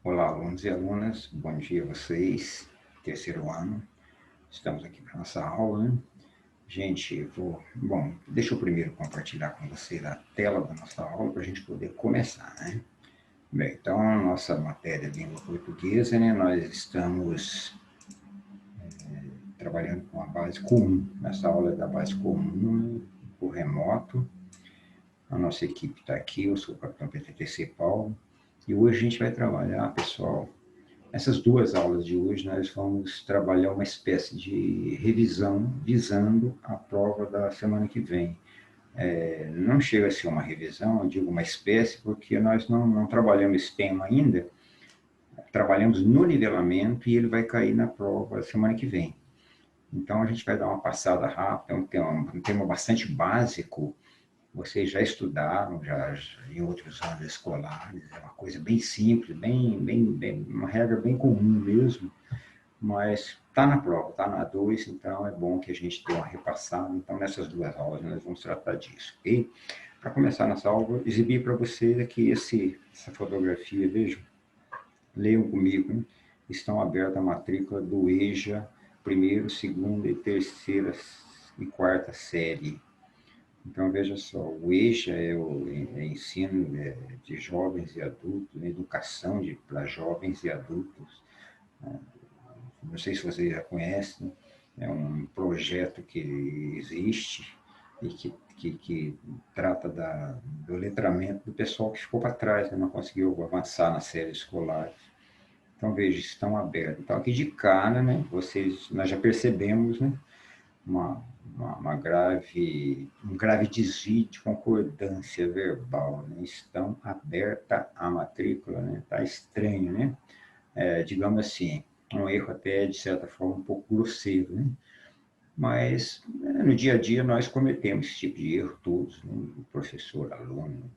Olá, alunos e alunas, bom dia a vocês, terceiro ano, estamos aqui para a nossa aula, né? Gente, deixa eu primeiro compartilhar com vocês a tela da nossa aula para a gente poder começar, né? Bem, então, a nossa matéria de língua portuguesa, né? Nós estamos trabalhando com a base comum, nessa aula é da base comum, né? Por remoto. A nossa equipe está aqui, eu sou o capitão PTTC Paulo, e hoje a gente vai trabalhar, pessoal. Essas duas aulas de hoje nós vamos trabalhar uma espécie de revisão visando a prova da semana que vem. Não chega a ser uma revisão, eu digo uma espécie, porque nós não trabalhamos esse tema ainda, trabalhamos no nivelamento e ele vai cair na prova semana que vem. Então a gente vai dar uma passada rápida, um tema bastante básico. Vocês já estudaram em outros anos escolares, é uma coisa bem simples, uma regra bem comum mesmo, mas está na prova, está na 2, então é bom que a gente dê uma repassada. Então, nessas duas aulas, nós vamos tratar disso, ok? Para começar nossa aula, vou exibir para vocês aqui essa fotografia, vejam, leiam comigo, hein? Estão abertas a matrícula do EJA, primeiro, segunda e terceira e quarta série. Então, veja só, o EJA é o ensino de jovens e adultos, educação para jovens e adultos. Não sei se vocês já conhecem, é um projeto que existe e que trata do letramento do pessoal que ficou para trás, né? Não conseguiu avançar na série escolar. Então, veja, estão abertos. Então, aqui de cara, né, nós já percebemos, né, um grave desvio de concordância verbal, né? Estão aberta a matrícula, né? Está estranho, né? Digamos assim, um erro até, de certa forma, um pouco grosseiro, né? Mas no dia a dia nós cometemos esse tipo de erro todos, né? O professor, aluno.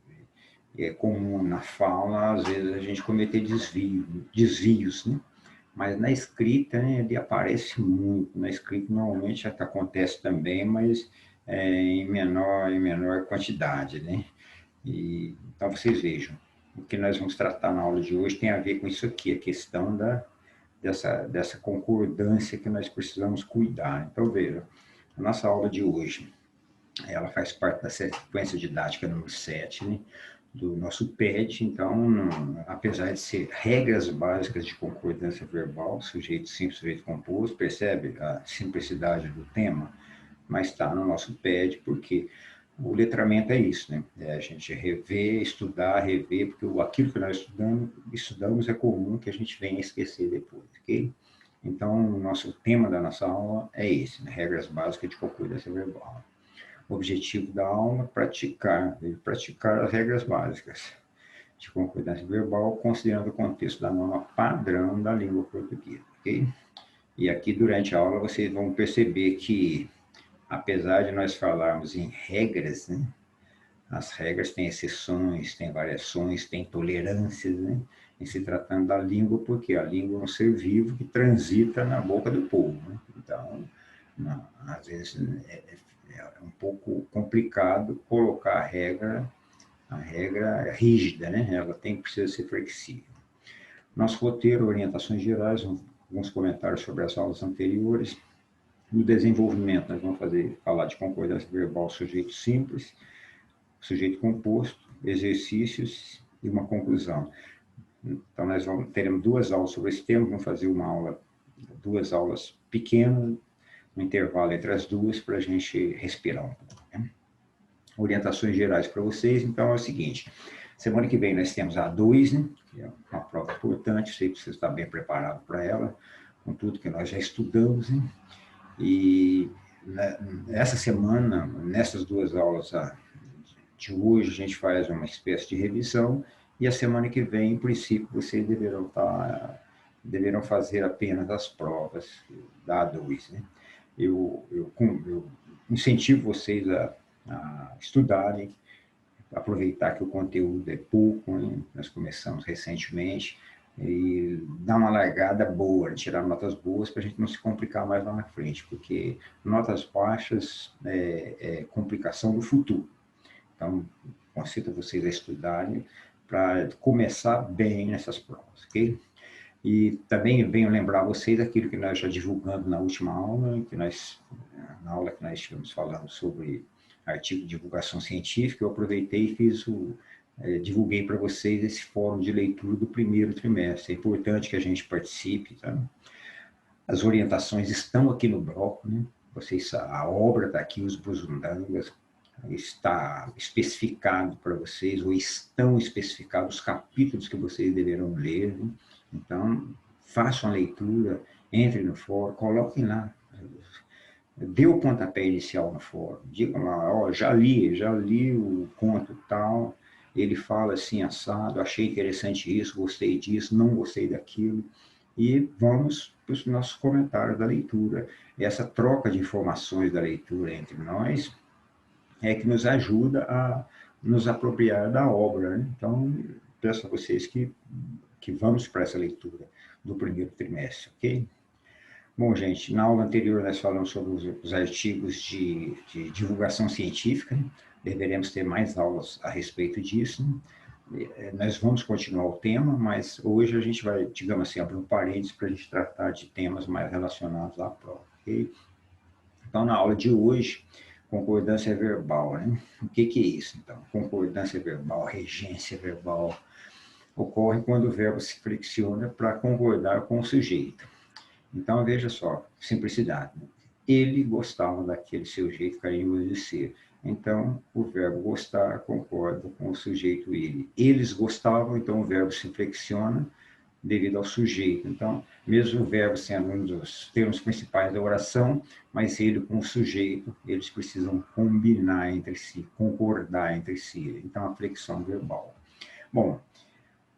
E é comum na fala, às vezes, a gente cometer desvios, né? Mas na escrita, né, ele aparece muito. Na escrita, normalmente, acontece também, mas em menor quantidade, né? Então, vocês vejam, o que nós vamos tratar na aula de hoje tem a ver com isso aqui, a questão dessa concordância que nós precisamos cuidar. Então, veja, a nossa aula de hoje, ela faz parte da sequência didática número 7, né, do nosso PET. Então, apesar de ser regras básicas de concordância verbal, sujeito simples, sujeito composto, percebe a simplicidade do tema? Mas está no nosso PET, porque o letramento é isso, né? É a gente rever, estudar, rever, porque aquilo que nós estudamos é comum que a gente venha esquecer depois, ok? Então, o nosso tema da nossa aula é esse, né? Regras básicas de concordância verbal. O objetivo da aula é praticar as regras básicas de concordância verbal, considerando o contexto da norma padrão da língua portuguesa, ok? E aqui, durante a aula, vocês vão perceber que, apesar de nós falarmos em regras, né, as regras têm exceções, têm variações, têm tolerâncias, né, em se tratando da língua, porque a língua é um ser vivo que transita na boca do povo, né? Então, às vezes é um pouco complicado colocar a regra rígida, né? Ela precisa ser flexível. Nosso roteiro, orientações gerais, alguns comentários sobre as aulas anteriores. No desenvolvimento, nós vamos falar de concordância verbal, sujeito simples, sujeito composto, exercícios e uma conclusão. Então, teremos duas aulas sobre esse tema, vamos fazer duas aulas pequenas, um intervalo entre as duas, para a gente respirar um pouco, né? Orientações gerais para vocês, então é o seguinte: semana que vem nós temos a 2, né, que é uma prova importante, sei que você está bem preparado para ela, com tudo que nós já estudamos, né? E essa semana, nessas duas aulas de hoje, a gente faz uma espécie de revisão, e a semana que vem, em princípio, vocês deverão fazer apenas as provas da A2, né? Eu incentivo vocês a estudarem, aproveitar que o conteúdo é pouco, né? Nós começamos recentemente, e dar uma largada boa, tirar notas boas para a gente não se complicar mais lá na frente, porque notas baixas é complicação do futuro. Então, concedo vocês a estudarem, para começar bem nessas provas, ok? E também venho lembrar vocês aquilo que nós já divulgamos na última aula, na aula que nós estivemos falando sobre artigo de divulgação científica, eu aproveitei e divulguei para vocês esse fórum de leitura do primeiro trimestre. É importante que a gente participe, tá? As orientações estão aqui no bloco, né? A obra está aqui, os Busundangas, está especificado para vocês, ou estão especificados os capítulos que vocês deverão ler, né? Então, façam a leitura, entrem no fórum, coloquem lá, dê o pontapé inicial no fórum, digam lá, ó, já li o conto tal, ele fala assim, assado, achei interessante isso, gostei disso, não gostei daquilo, e vamos para os nossos comentários da leitura. Essa troca de informações da leitura entre nós é que nos ajuda a nos apropriar da obra, né? Então, peço a vocês que vamos para essa leitura do primeiro trimestre, ok? Bom, gente, na aula anterior nós falamos sobre os artigos de divulgação científica, né? Deveremos ter mais aulas a respeito disso, né? Nós vamos continuar o tema, mas hoje a gente vai, digamos assim, abrir um parênteses para a gente tratar de temas mais relacionados à prova, ok? Então, na aula de hoje, concordância verbal, né? O que é isso, então? Concordância verbal, regência verbal, ocorre quando o verbo se flexiona para concordar com o sujeito. Então, veja só, simplicidade. Ele gostava daquele seu jeito carinhoso de ser. Então, o verbo gostar concorda com o sujeito ele. Eles gostavam, então o verbo se flexiona devido ao sujeito. Então, mesmo o verbo sendo um dos termos principais da oração, mas ele com o sujeito, eles precisam combinar entre si, concordar entre si. Então, a flexão verbal. Bom,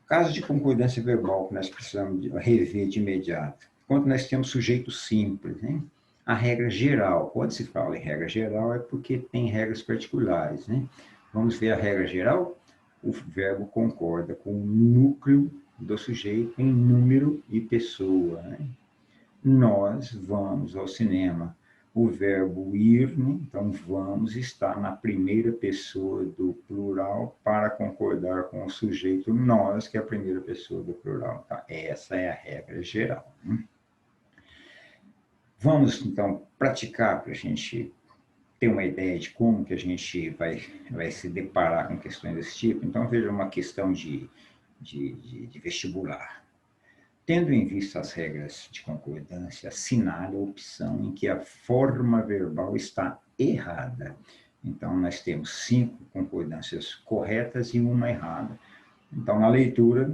caso de concordância verbal que nós precisamos rever de imediato. Quando nós temos sujeito simples, né? A regra geral, quando se fala em regra geral, é porque tem regras particulares, né? Vamos ver a regra geral? O verbo concorda com o núcleo do sujeito em número e pessoa, né? Nós vamos ao cinema. O verbo ir, né? Então vamos estar na primeira pessoa do plural para concordar com o sujeito nós, que é a primeira pessoa do plural. Tá? Essa é a regra geral, né? Vamos, então, praticar para a gente ter uma ideia de como que a gente vai se deparar com questões desse tipo. Então, veja uma questão de vestibular. Tendo em vista as regras de concordância, assinale a opção em que a forma verbal está errada. Então, nós temos 5 concordâncias corretas e uma errada. Então, na leitura,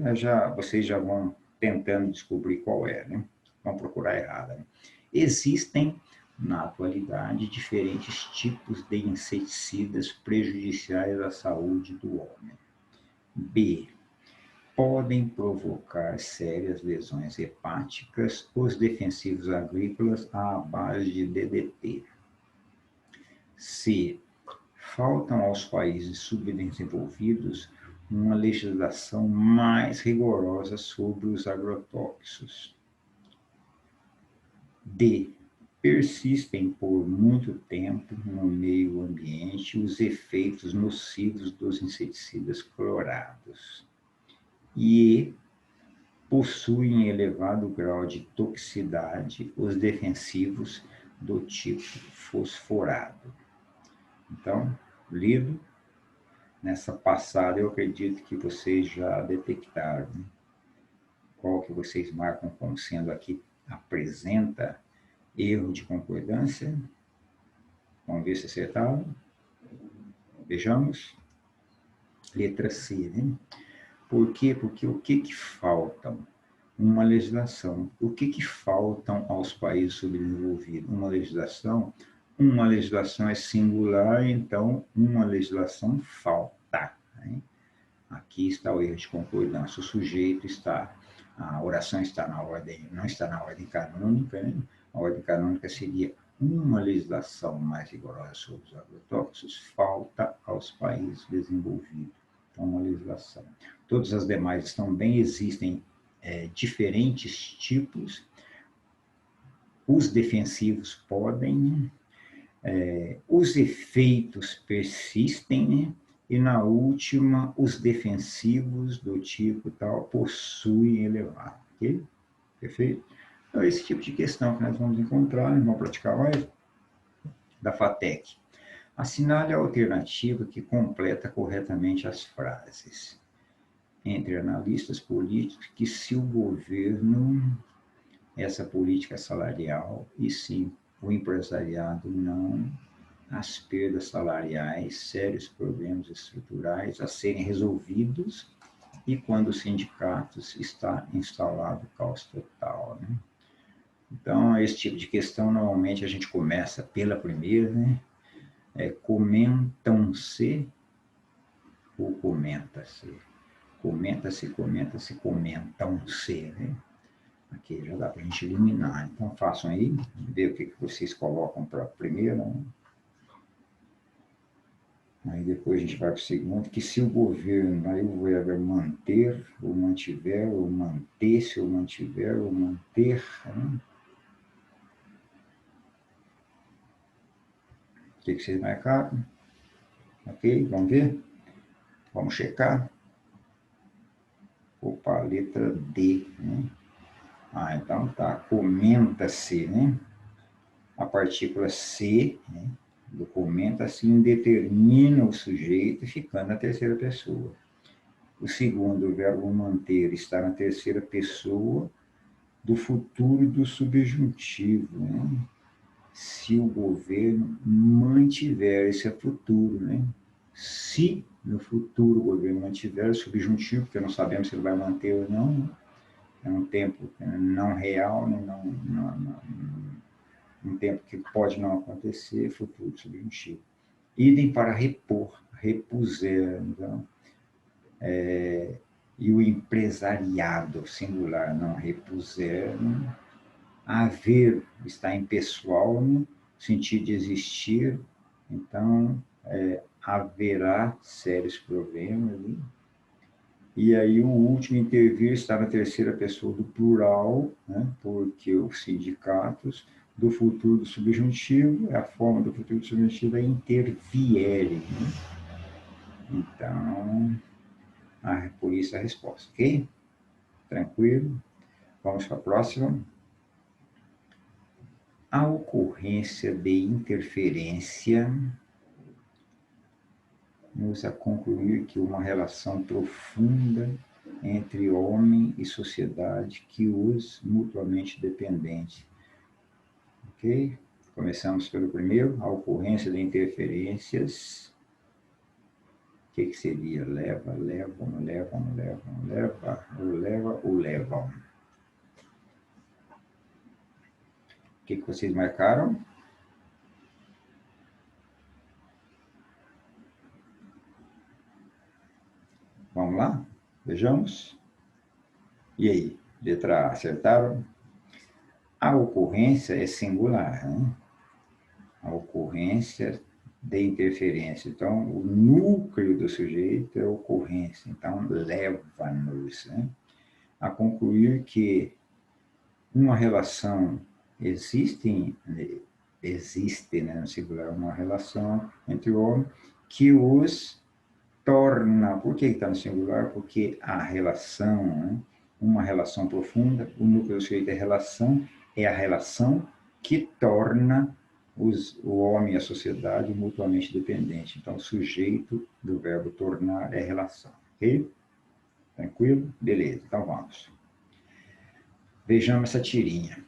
vocês já vão tentando descobrir qual é, né? Vão procurar a errada, né? Existem, na atualidade, diferentes tipos de inseticidas prejudiciais à saúde do homem. B. Podem provocar sérias lesões hepáticas os defensivos agrícolas à base de DDT. C. Faltam aos países subdesenvolvidos uma legislação mais rigorosa sobre os agrotóxicos. D. Persistem por muito tempo no meio ambiente os efeitos nocivos dos inseticidas clorados. E possuem elevado grau de toxicidade os defensivos do tipo fosforado. Então, lido, nessa passada eu acredito que vocês já detectaram, né? Qual que vocês marcam como sendo aqui apresenta erro de concordância. Vamos ver se acertaram. Vejamos. Letra C, né? Por quê? Porque o que faltam? Uma legislação. O que faltam aos países subdesenvolvidos? Uma legislação é singular, então uma legislação falta, né? Aqui está o erro de concordância. O sujeito está, a oração está na ordem, não está na ordem canônica, né? A ordem canônica seria uma legislação mais rigorosa sobre os agrotóxicos, falta aos países desenvolvidos. Então, uma legislação. Todas as demais estão bem, existem diferentes tipos. Os defensivos podem, os efeitos persistem, né? E na última, os defensivos do tipo tal possuem elevado. Ok? Perfeito? Então, esse tipo de questão que nós vamos encontrar, nós vamos praticar mais, da FATEC. Assinale a alternativa que completa corretamente as frases. Entre analistas políticos, que se o governo, essa política salarial, e sim, o empresariado não, as perdas salariais, sérios problemas estruturais a serem resolvidos, e quando os sindicatos está instalado o caos total. Né? Então, esse tipo de questão, normalmente, a gente começa pela primeira, né? Comentam-se ou comenta-se? Comenta-se, comenta-se, comentam-se, né? Aqui já dá para a gente eliminar. Então, façam aí, ver o que vocês colocam para a primeira, né? Aí depois a gente vai para o segundo, que se o governo, aí o verbo é manter, ou mantiver, ou manter-se, ou mantiver, ou manter, né? O que vocês marcaram? Ok, vamos ver? Vamos checar. Opa, letra D, né? Então tá, comenta-se, né? A partícula se, né? Do comenta-se indetermina o sujeito, ficando na terceira pessoa. O segundo, o verbo manter, está na terceira pessoa do futuro do subjuntivo, né? Se o governo mantiver, esse é futuro, né? Se no futuro o governo mantiver o subjuntivo, porque não sabemos se ele vai manter ou não, né? É um tempo não real, né? Um tempo que pode não acontecer, futuro subjuntivo. Idem para repor, repuser, então, e o empresariado, singular, não repuser, né? Haver está em pessoal, no sentido de existir, então haverá sérios problemas. Né? E aí o último intervir está na terceira pessoa do plural, né? Porque os sindicatos do futuro do subjuntivo, a forma do futuro do subjuntivo é intervierem. Né? Então, por isso a resposta, ok? Tranquilo? Vamos para a próxima. A ocorrência de interferência nos a concluir que uma relação profunda entre homem e sociedade que os mutuamente dependentes. Ok? Começamos pelo primeiro, a ocorrência de interferências. O que seria? Leva, levam, levam, levam, leva, ou leva, ou levam. O que vocês marcaram? Vamos lá? Vejamos. E aí? Letra A, acertaram? A ocorrência é singular, né? A ocorrência de interferência. Então, o núcleo do sujeito é a ocorrência. Então, leva-nos, né, a concluir que uma relação existe, né, no singular, uma relação entre o homem que os torna. Por que está no singular? Porque a relação, né, uma relação profunda, o núcleo do sujeito é a relação que torna o homem e a sociedade mutuamente dependentes. Então, o sujeito do verbo tornar é relação. Ok? Tranquilo? Beleza, então vamos. Vejamos essa tirinha.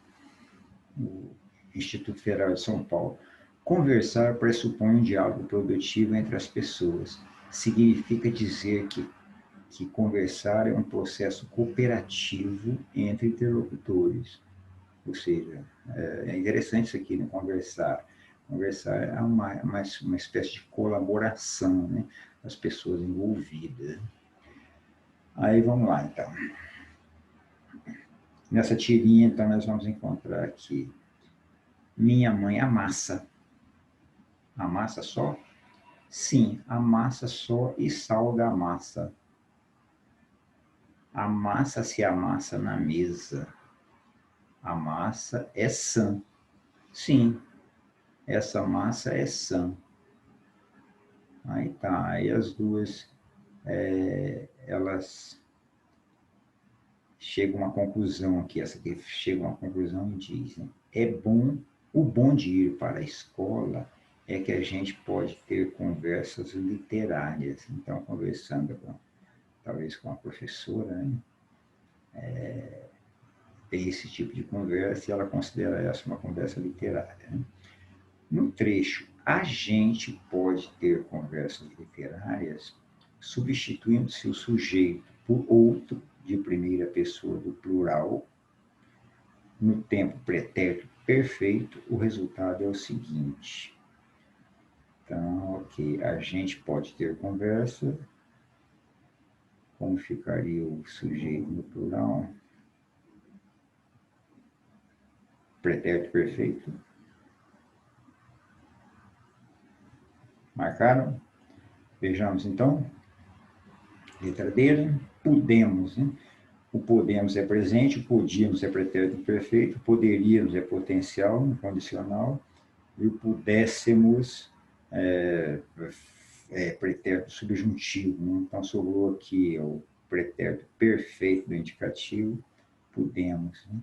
O Instituto Federal de São Paulo. Conversar pressupõe um diálogo produtivo entre as pessoas. Significa dizer que conversar é um processo cooperativo entre interlocutores. Ou seja, é interessante isso aqui, né? Conversar. Conversar é uma espécie de colaboração, né, das pessoas envolvidas. Aí vamos lá, então. Nessa tirinha, então, nós vamos encontrar aqui minha mãe amassa. Amassa só? Sim, amassa só e salga a massa. A massa se amassa na mesa. A massa é sã. Sim, essa massa é sã. Aí tá, aí as duas, elas chegam a uma conclusão aqui, essa aqui chega a uma conclusão e diz, né? O bom de ir para a escola é que a gente pode ter conversas literárias. Então, conversando talvez com a professora, né? Tem esse tipo de conversa e ela considera essa uma conversa literária, né? No trecho, a gente pode ter conversas literárias substituindo-se o sujeito por outro de primeira pessoa do plural. No tempo pretérito perfeito, o resultado é o seguinte. Então, ok, a gente pode ter conversa. Como ficaria o sujeito no plural? Pretérito perfeito. Marcaram? Vejamos então. Letra D, podemos, né? O podemos é presente, o podíamos é pretérito perfeito, poderíamos é potencial, condicional, e o pudéssemos pretérito subjuntivo. Né? Então, sobrou aqui o pretérito perfeito do indicativo, podemos, né?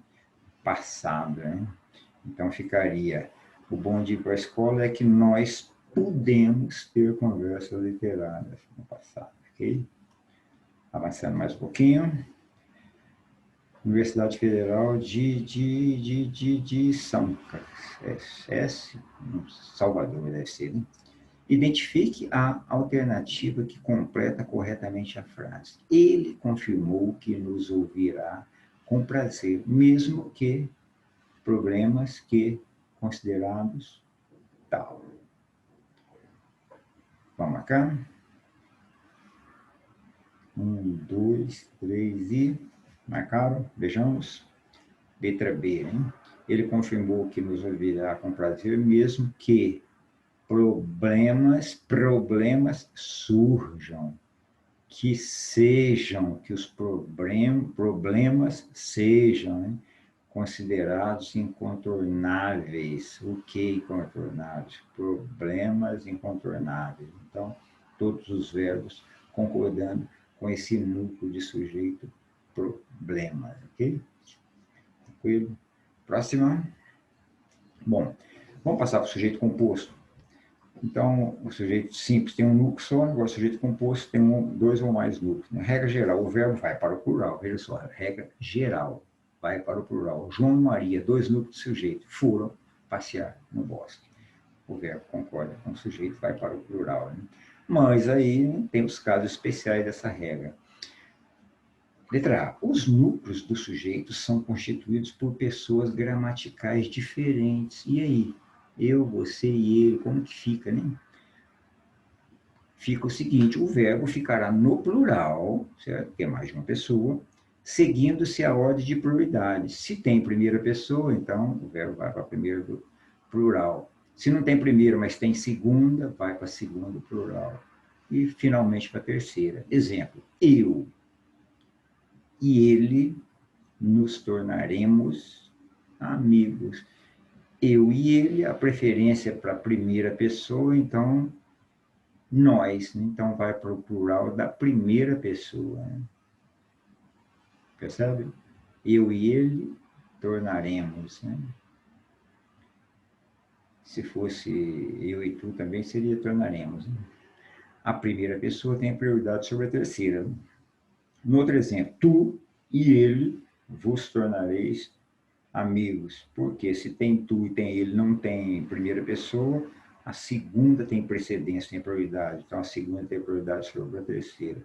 Passado. Né? Então, ficaria, o bom de ir para a escola é que nós podemos ter conversas literárias no passado, ok? Avançando mais um pouquinho. Universidade Federal de São Salvador, deve ser, né? Identifique a alternativa que completa corretamente a frase. Ele confirmou que nos ouvirá com prazer, mesmo que problemas que considerados tal. Vamos marcar? 1, 2, 3 e... Marcaram? Vejamos. Letra B, hein? Ele confirmou que nos ouvirá com prazer, mesmo que problemas surjam, que os problemas sejam, né, considerados incontornáveis. O que incontornáveis? Problemas incontornáveis. Então, todos os verbos concordando com esse núcleo de sujeito problemas, ok? Tranquilo? Próxima. Bom, vamos passar para o sujeito composto. Então, o sujeito simples tem um núcleo só, agora o sujeito composto tem dois ou mais núcleos. Na regra geral, o verbo vai para o plural. Veja só, regra geral, vai para o plural. João e Maria, dois núcleos de sujeito, foram passear no bosque. O verbo concorda com o sujeito, vai para o plural. Né? Mas aí tem os casos especiais dessa regra. Letra A. Os núcleos do sujeito são constituídos por pessoas gramaticais diferentes. E aí? Eu, você e ele, como que fica, né? Fica o seguinte, o verbo ficará no plural, certo? Que é mais de uma pessoa, seguindo-se a ordem de prioridade. Se tem primeira pessoa, então o verbo vai para a primeira do plural. Se não tem primeira, mas tem segunda, vai para a segunda plural. E finalmente para a terceira. Exemplo, eu e ele nos tornaremos amigos. Eu e ele, a preferência para a primeira pessoa, então nós. Então vai para o plural da primeira pessoa. Né? Percebe? Eu e ele tornaremos. Né? Se fosse eu e tu também, seria tornaremos. Né? A primeira pessoa tem prioridade sobre a terceira. No outro exemplo, tu e ele vos tornareis amigos. Porque se tem tu e tem ele, não tem primeira pessoa, a segunda tem precedência, tem prioridade. Então, a segunda tem prioridade sobre a terceira.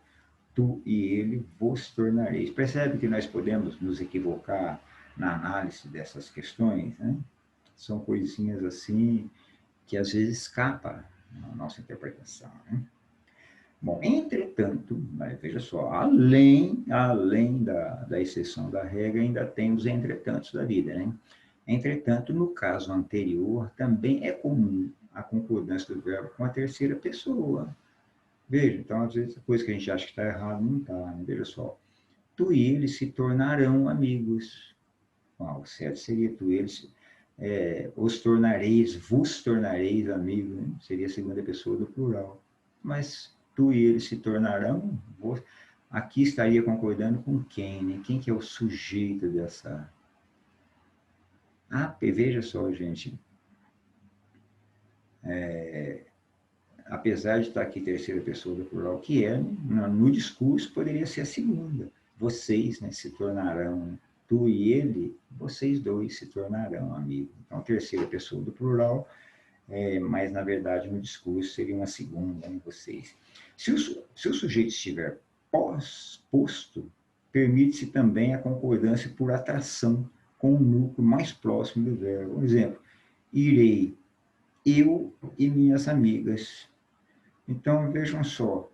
Tu e ele vos tornareis. Percebe que nós podemos nos equivocar na análise dessas questões, né? São coisinhas assim que às vezes escapa na nossa interpretação, né? Bom, entretanto, veja só, além da exceção da regra, ainda tem os entretantos da vida, né? Entretanto, no caso anterior, também é comum a concordância do verbo com a terceira pessoa. Veja, então, às vezes, a coisa que a gente acha que está errado não está. Né? Veja só, tu e ele se tornarão amigos. Bom, o certo seria tu e eles os tornareis, vos tornareis amigos, né? Seria a segunda pessoa do plural. mas tu e ele se tornarão. Aqui estaria concordando com quem, né? Quem que é o sujeito dessa... Ah, veja só, gente. Apesar de estar aqui terceira pessoa do plural, que é, no discurso poderia ser a segunda. Vocês, né, se tornarão, tu e ele, vocês dois se tornarão amigos. Então, terceira pessoa do plural, mas na verdade no discurso seria uma segunda, né, vocês. Se o sujeito estiver pós-posto, permite-se também a concordância por atração com o núcleo mais próximo do verbo. Por exemplo, irei, eu e minhas amigas. Então, vejam só,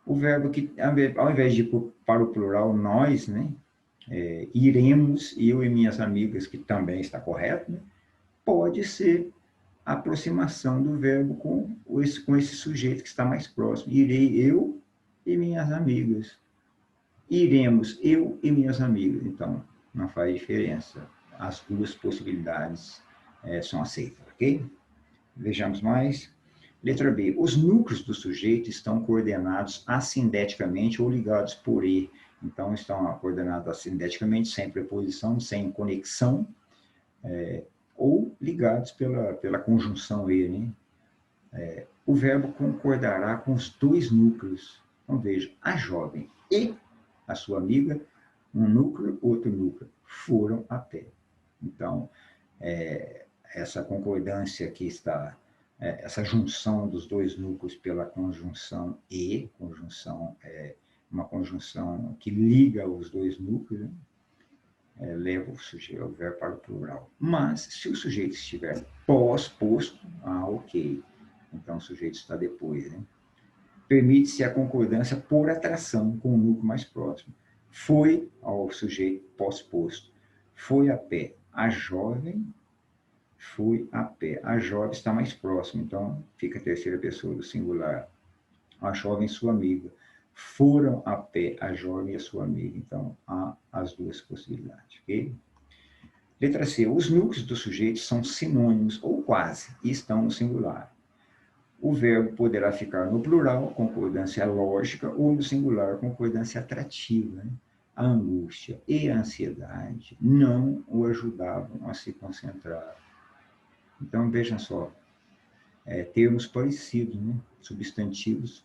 o verbo que, ao invés de ir para o plural, nós, né, iremos, eu e minhas amigas, que também está correto, né, pode ser a aproximação do verbo com esse sujeito que está mais próximo. Irei eu e minhas amigas. Iremos eu e minhas amigas. Então, não faz diferença. As duas possibilidades são aceitas, ok? Vejamos mais. Letra B. Os núcleos do sujeito estão coordenados assindeticamente ou ligados por E. Então, estão coordenados assindeticamente, sem preposição, sem conexão, ou ligados pela conjunção E. Né? O verbo concordará com os dois núcleos. Então, veja, a jovem e a sua amiga, um núcleo, outro núcleo, foram a pé. Então, essa concordância que está... essa junção dos dois núcleos pela conjunção E, uma conjunção que liga os dois núcleos, né? Leva o verbo para o plural. Mas, se o sujeito estiver pós-posto, ok. Então, o sujeito está depois. Né? Permite-se a concordância por atração com o núcleo mais próximo. Foi ao sujeito pós-posto. Foi a pé. A jovem foi a pé. A jovem está mais próxima, então fica a terceira pessoa do singular. A jovem e sua amiga. Foram a pé a jovem e a sua amiga. Então, há as duas possibilidades, ok? Letra C. Os núcleos do sujeito são sinônimos, ou quase, e estão no singular. O verbo poderá ficar no plural, concordância lógica, ou no singular, concordância atrativa. Né? A angústia e a ansiedade não o ajudavam a se concentrar. Então, vejam só, termos parecidos, né? Substantivos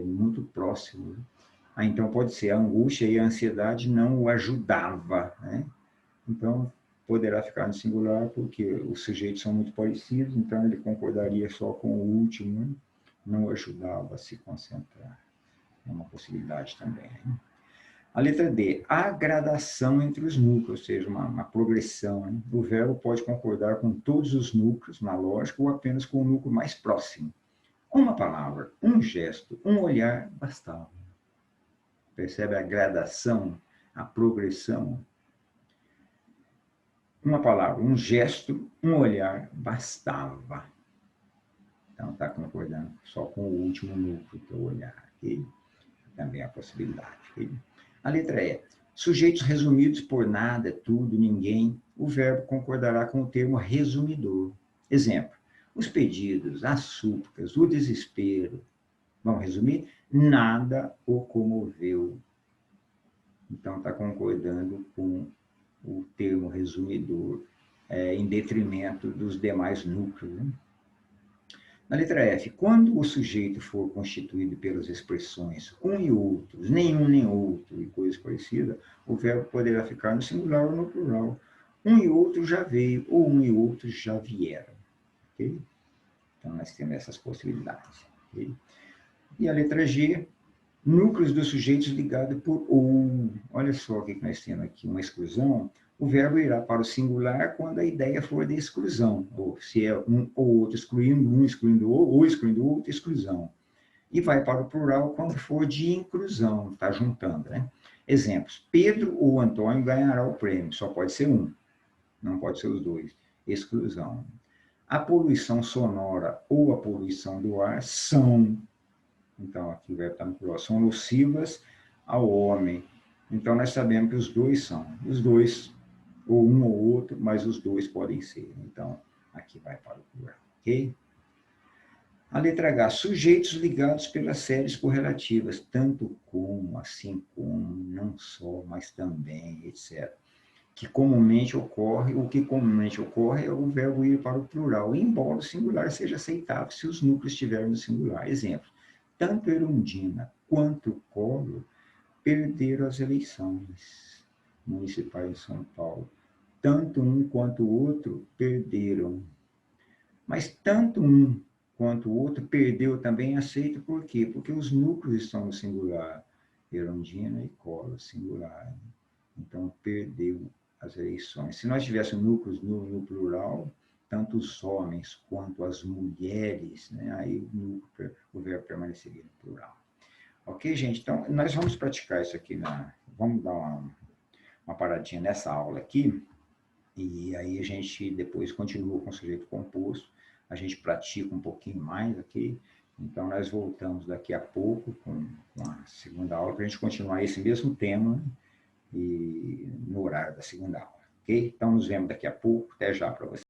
muito próximos. Então, pode ser a angústia e a ansiedade não o ajudava. Né? Então, poderá ficar no singular porque os sujeitos são muito parecidos, então ele concordaria só com o último, né? Não o ajudava a se concentrar. É uma possibilidade também. Né? A letra D, a gradação entre os núcleos, ou seja, uma progressão. Né? O verbo pode concordar com todos os núcleos, na lógica, ou apenas com o núcleo mais próximo. Uma palavra, um gesto, um olhar, bastava. Percebe a gradação, a progressão? Uma palavra, um gesto, um olhar, bastava. Então, está concordando só com o último núcleo, que é o olhar. Okay? Também é a possibilidade. Okay? A letra E. Sujeitos resumidos por nada, tudo, ninguém. O verbo concordará com o termo resumidor. Exemplo. Os pedidos, as súplicas, o desespero. Vamos resumir? Nada o comoveu. Então, está concordando com o termo resumidor, em detrimento dos demais núcleos. Né? Na letra F, quando o sujeito for constituído pelas expressões um e outros, nenhum nem outro e coisa parecida, o verbo poderá ficar no singular ou no plural. Um e outro já veio, ou um e outro já vieram. Okay? Então, nós temos essas possibilidades. Okay? E a letra G, núcleos dos sujeitos ligados por ou. Olha só o que nós temos aqui, uma exclusão. O verbo irá para o singular quando a ideia for de exclusão, ou se é um ou outro excluindo um, excluindo o ou excluindo o outro, exclusão. E vai para o plural quando for de inclusão, está juntando. Né? Exemplos, Pedro ou Antônio ganhará o prêmio, só pode ser um, não pode ser os dois. Exclusão. A poluição sonora ou a poluição do ar são... Então, aqui o verbo está no plural. São nocivas ao homem. Então, nós sabemos que os dois são. Os dois, ou um ou outro, mas os dois podem ser. Então, aqui vai para o plural. Ok? A letra H, sujeitos ligados pelas séries correlativas, tanto como, assim como, não só, mas também, etc. Que comumente ocorre, o que comumente ocorre é o verbo ir para o plural, embora o singular seja aceitável se os núcleos estiverem no singular. Exemplo, tanto Erundina quanto Collor perderam as eleições municipais em São Paulo. Tanto um quanto o outro perderam. Mas tanto um quanto o outro perdeu também aceita, por quê? Porque os núcleos estão no singular. Erundina e Collor, singular. Então, perdeu as eleições. Se nós tivéssemos núcleos no plural, tanto os homens quanto as mulheres, né, aí o verbo permaneceria no plural. Ok, gente? Então, nós vamos praticar isso aqui, vamos dar uma paradinha nessa aula aqui, e aí a gente depois continua com o sujeito composto, a gente pratica um pouquinho mais aqui, então nós voltamos daqui a pouco com a segunda aula, para a gente continuar esse mesmo tema, e no horário da segunda aula, ok? Então, nos vemos daqui a pouco. Até já para você.